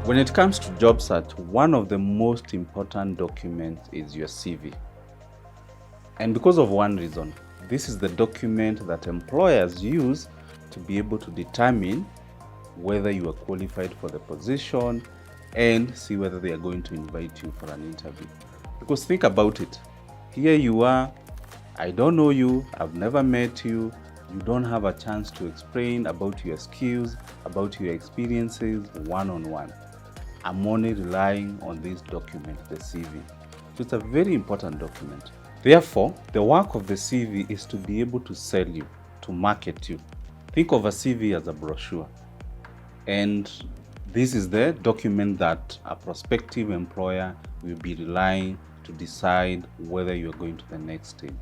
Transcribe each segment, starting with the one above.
When it comes to job search, one of the most important documents is your CV. And because of one reason, this is the document that employers use to be able to determine whether you are qualified for the position and see whether they are going to invite you for an interview. Because think about it. Here you are, I don't know you, I've never met you, you don't have a chance to explain about your skills, about your experiences one-on-one. I'm only relying on this document, the CV. So it's a very important document. Therefore, the work of the CV is to be able to sell you, to market you. Think of a CV as a brochure. And this is the document that a prospective employer will be relying to decide whether you're going to the next stage.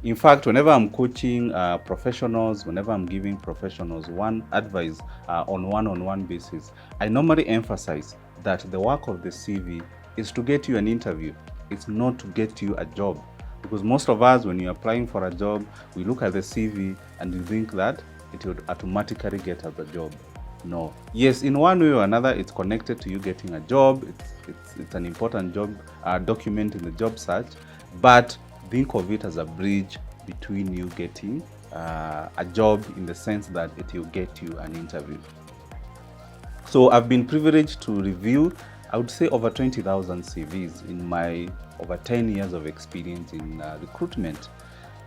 In fact, whenever I'm coaching professionals, whenever I'm giving professionals one advice on one-on-one basis, I normally emphasize that the work of the CV is to get you an interview. It's not to get you a job. Because most of us, when you're applying for a job, we look at the CV and we think that it would automatically get us a job. No. Yes, in one way or another, it's connected to you getting a job. It's an important job document in the job search, but think of it as a bridge between you getting a job, in the sense that it will get you an interview. So I've been privileged to review, I would say, over 20,000 CVs in my over 10 years of experience in recruitment.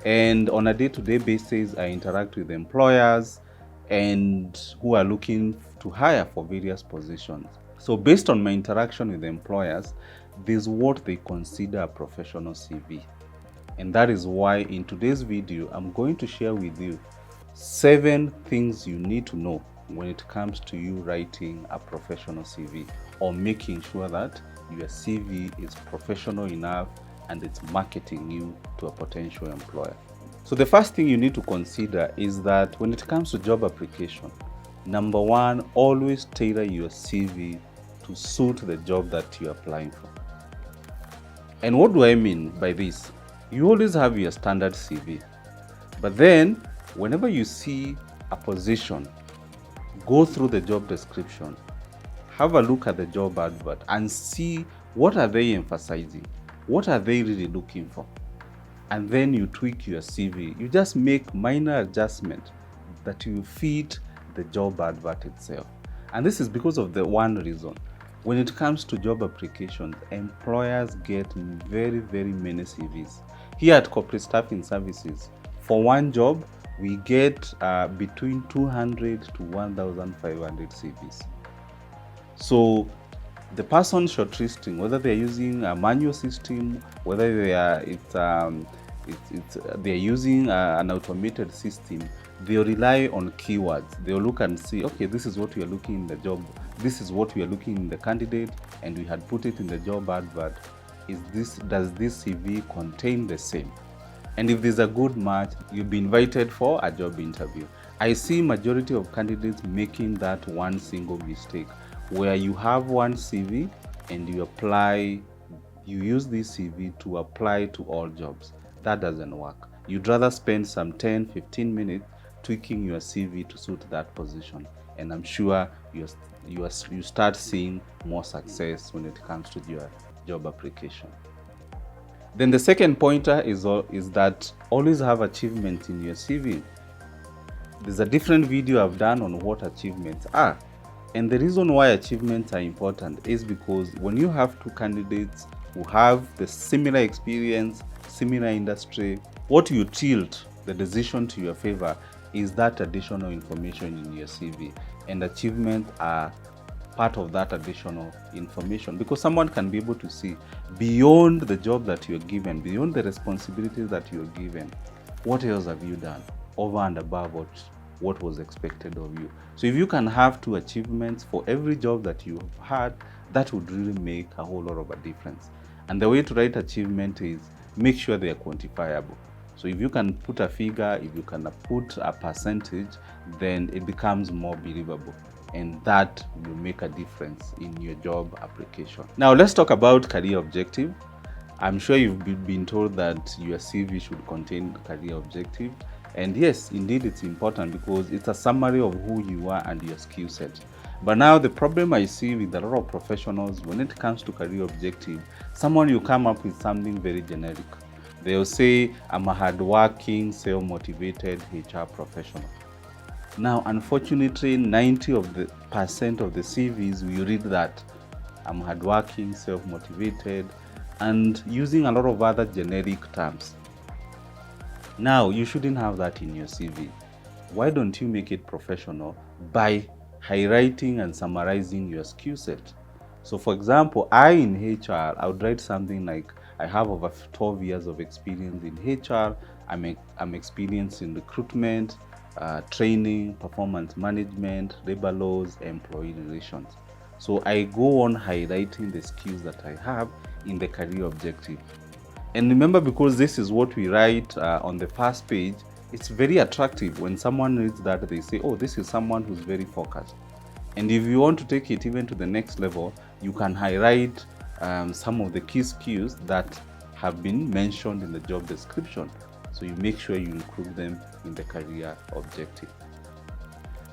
And on a day-to-day basis, I interact with employers and who are looking to hire for various positions. So based on my interaction with employers, this is what they consider a professional CV. And that is why in today's video, I'm going to share with you 7 things you need to know when it comes to you writing a professional CV, or making sure that your CV is professional enough and it's marketing you to a potential employer. So the first thing you need to consider is that when it comes to job application, number one, always tailor your CV to suit the job that you're applying for. And what do I mean by this? You always have your standard CV, but then whenever you see a position, go through the job description, have a look at the job advert and see what are they emphasizing, what are they really looking for, and then you tweak your CV. You just make minor adjustments that you fit the job advert itself. And this is because of the one reason. When it comes to job applications, employers get very, very many CVs. Here at Corporate Staffing Services, for one job, we get between 200 to 1,500 CVs. So the person shortlisting, whether they're using a manual system, whether they're using an automated system, they'll rely on keywords. They'll look and see, okay, this is what we are looking in the job, this is what we are looking in the candidate, and we had put it in the job advert. Does this CV contain the same? And if there's a good match, you'll be invited for a job interview. I see majority of candidates making that one single mistake, where you have one CV and you use this CV to apply to all jobs. That doesn't work. You'd rather spend some 10-15 minutes tweaking your CV to suit that position. And I'm sure you start seeing more success when it comes to your job application. Then the second pointer is that always have achievements in your CV. There's a different video I've done on what achievements are. And the reason why achievements are important is because when you have two candidates who have the similar experience, similar industry, what you tilt the decision to your favor is that additional information in your CV. And achievements are part of that additional information, because someone can be able to see beyond the job that you're given, beyond the responsibilities that you're given, what else have you done over and above what was expected of you. So if you can have 2 achievements for every job that you have had, that would really make a whole lot of a difference. And the way to write achievement is make sure they are quantifiable. So if you can put a figure, if you can put a percentage, then it becomes more believable. And that will make a difference in your job application. Now let's talk about career objective. I'm sure you've been told that your CV should contain career objective. And yes, indeed it's important because it's a summary of who you are and your skill set. But now the problem I see with a lot of professionals when it comes to career objective, someone you come up with something very generic. They'll say, I'm a hardworking, self-motivated HR professional. Now, unfortunately, 90% of the CVs, we read that I'm hardworking, self-motivated, and using a lot of other generic terms. Now, you shouldn't have that in your CV. Why don't you make it professional by highlighting and summarizing your skill set? So for example, in HR, I would write something like, I have over 12 years of experience in HR. I'm experienced in recruitment, training, performance management, labor laws, employee relations. So I go on highlighting the skills that I have in the career objective. And remember, because this is what we write on the first page, it's very attractive. When someone reads that, they say, oh, this is someone who's very focused. And if you want to take it even to the next level, you can highlight some of the key skills that have been mentioned in the job description. So you make sure you include them in the career objective.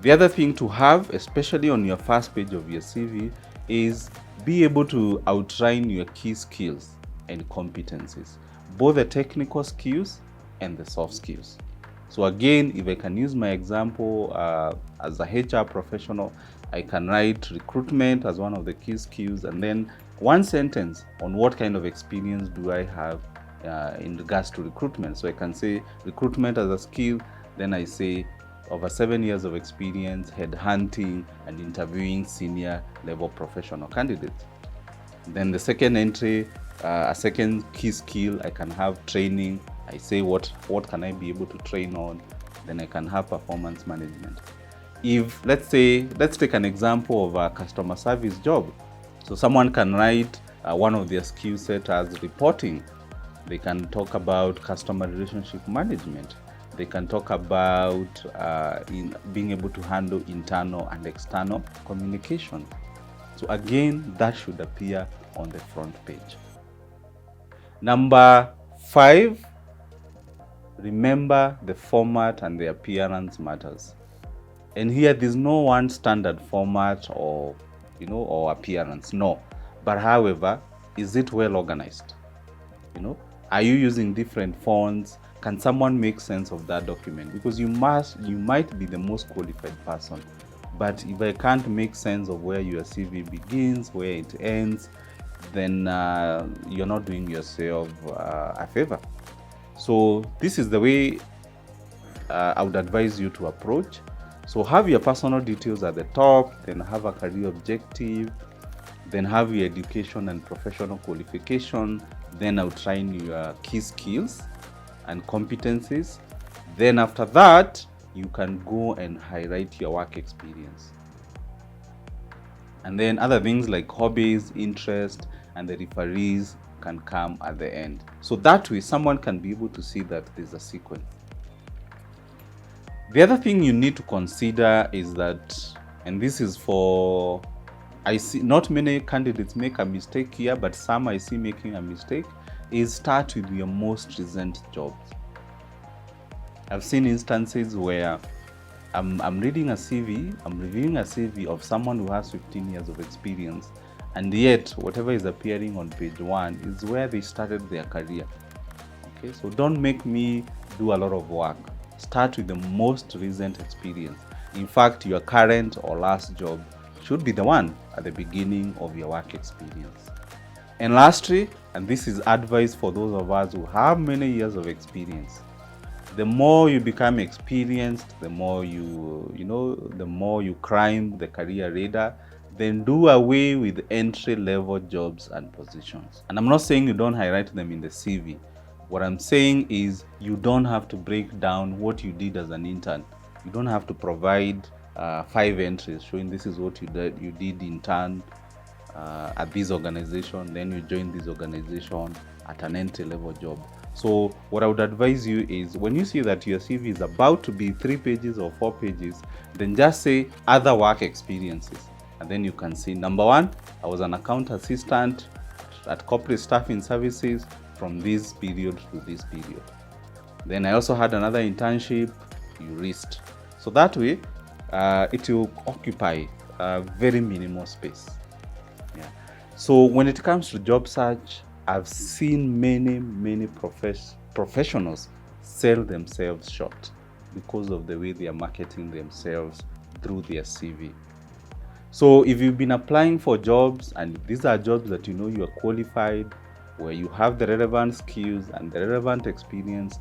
The other thing to have, especially on your first page of your CV, is be able to outline your key skills and competencies, both the technical skills and the soft skills. So again, if I can use my example as a HR professional, I can write recruitment as one of the key skills, and then one sentence on what kind of experience do I have in regards to recruitment. So I can say recruitment as a skill, then I say over 7 years of experience headhunting and interviewing senior level professional candidates. Then the second entry, a second key skill, I can have training. I say what can I be able to train on. Then I can have performance management. If let's take an example of a customer service job. So someone can write one of their skill set as reporting. They can talk about customer relationship management. They can talk about in being able to handle internal and external communication. So again, that should appear on the front page. Number 5, remember the format and the appearance matters. And here there's no one standard format or appearance, no. But however, is it well organized? Are you using different fonts? Can someone make sense of that document? Because you might be the most qualified person, but if I can't make sense of where your CV begins, where it ends, then you're not doing yourself a favor. So this is the way I would advise you to approach. So have your personal details at the top, then have a career objective, then have your education and professional qualification, then outline your key skills and competencies. Then after that, you can go and highlight your work experience. And then other things like hobbies, interest, and the referees can come at the end. So that way, someone can be able to see that there's a sequence. The other thing you need to consider is that, and this is for, I see not many candidates make a mistake here, but some I see making a mistake, is start with your most recent jobs. I've seen instances where I'm reading a CV, I'm reviewing a CV of someone who has 15 years of experience, and yet whatever is appearing on page 1 is where they started their career. Okay, so don't make me do a lot of work. Start with the most recent experience. In fact, your current or last job should be the one at the beginning of your work experience. And lastly, and this is advice for those of us who have many years of experience, the more you become experienced, the more the more you climb the career ladder, then do away with entry-level jobs and positions. And I'm not saying you don't highlight them in the CV. What I'm saying is you don't have to break down what you did as an intern. You don't have to provide 5 entries showing this is what you did intern at this organization, then you join this organization at an entry-level job. So what I would advise you is when you see that your CV is about to be 3 pages or 4 pages, then just say other work experiences. And then you can see, number 1, I was an account assistant at corporate staffing services from this period to this period. Then I also had another internship, you list. So that way, it will occupy a very minimal space. Yeah. So when it comes to job search, I've seen many professionals sell themselves short because of the way they are marketing themselves through their CV. So if you've been applying for jobs and these are jobs that you know you are qualified, where you have the relevant skills and the relevant experience,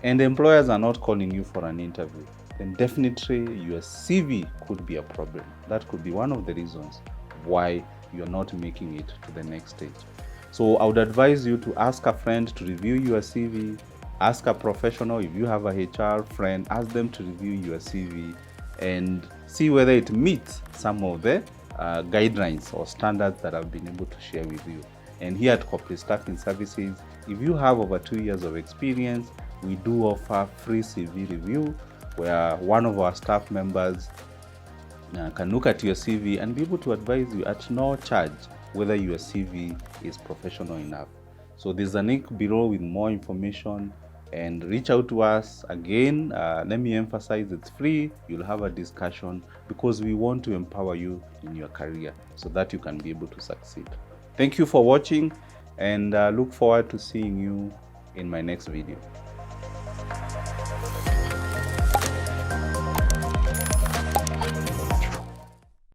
and the employers are not calling you for an interview, then definitely your CV could be a problem. That could be one of the reasons why you're not making it to the next stage. So I would advise you to ask a friend to review your CV, ask a professional. If you have a HR friend, ask them to review your CV and see whether it meets some of the guidelines or standards that I've been able to share with you. And here at Corporate Staffing Services, if you have over 2 years of experience, we do offer free CV review where one of our staff members can look at your CV and be able to advise you at no charge whether your CV is professional enough. So there's a link below with more information, and reach out to us. Again, let me emphasize, it's free. You'll have a discussion because we want to empower you in your career so that you can be able to succeed. Thank you for watching, and look forward to seeing you in my next video.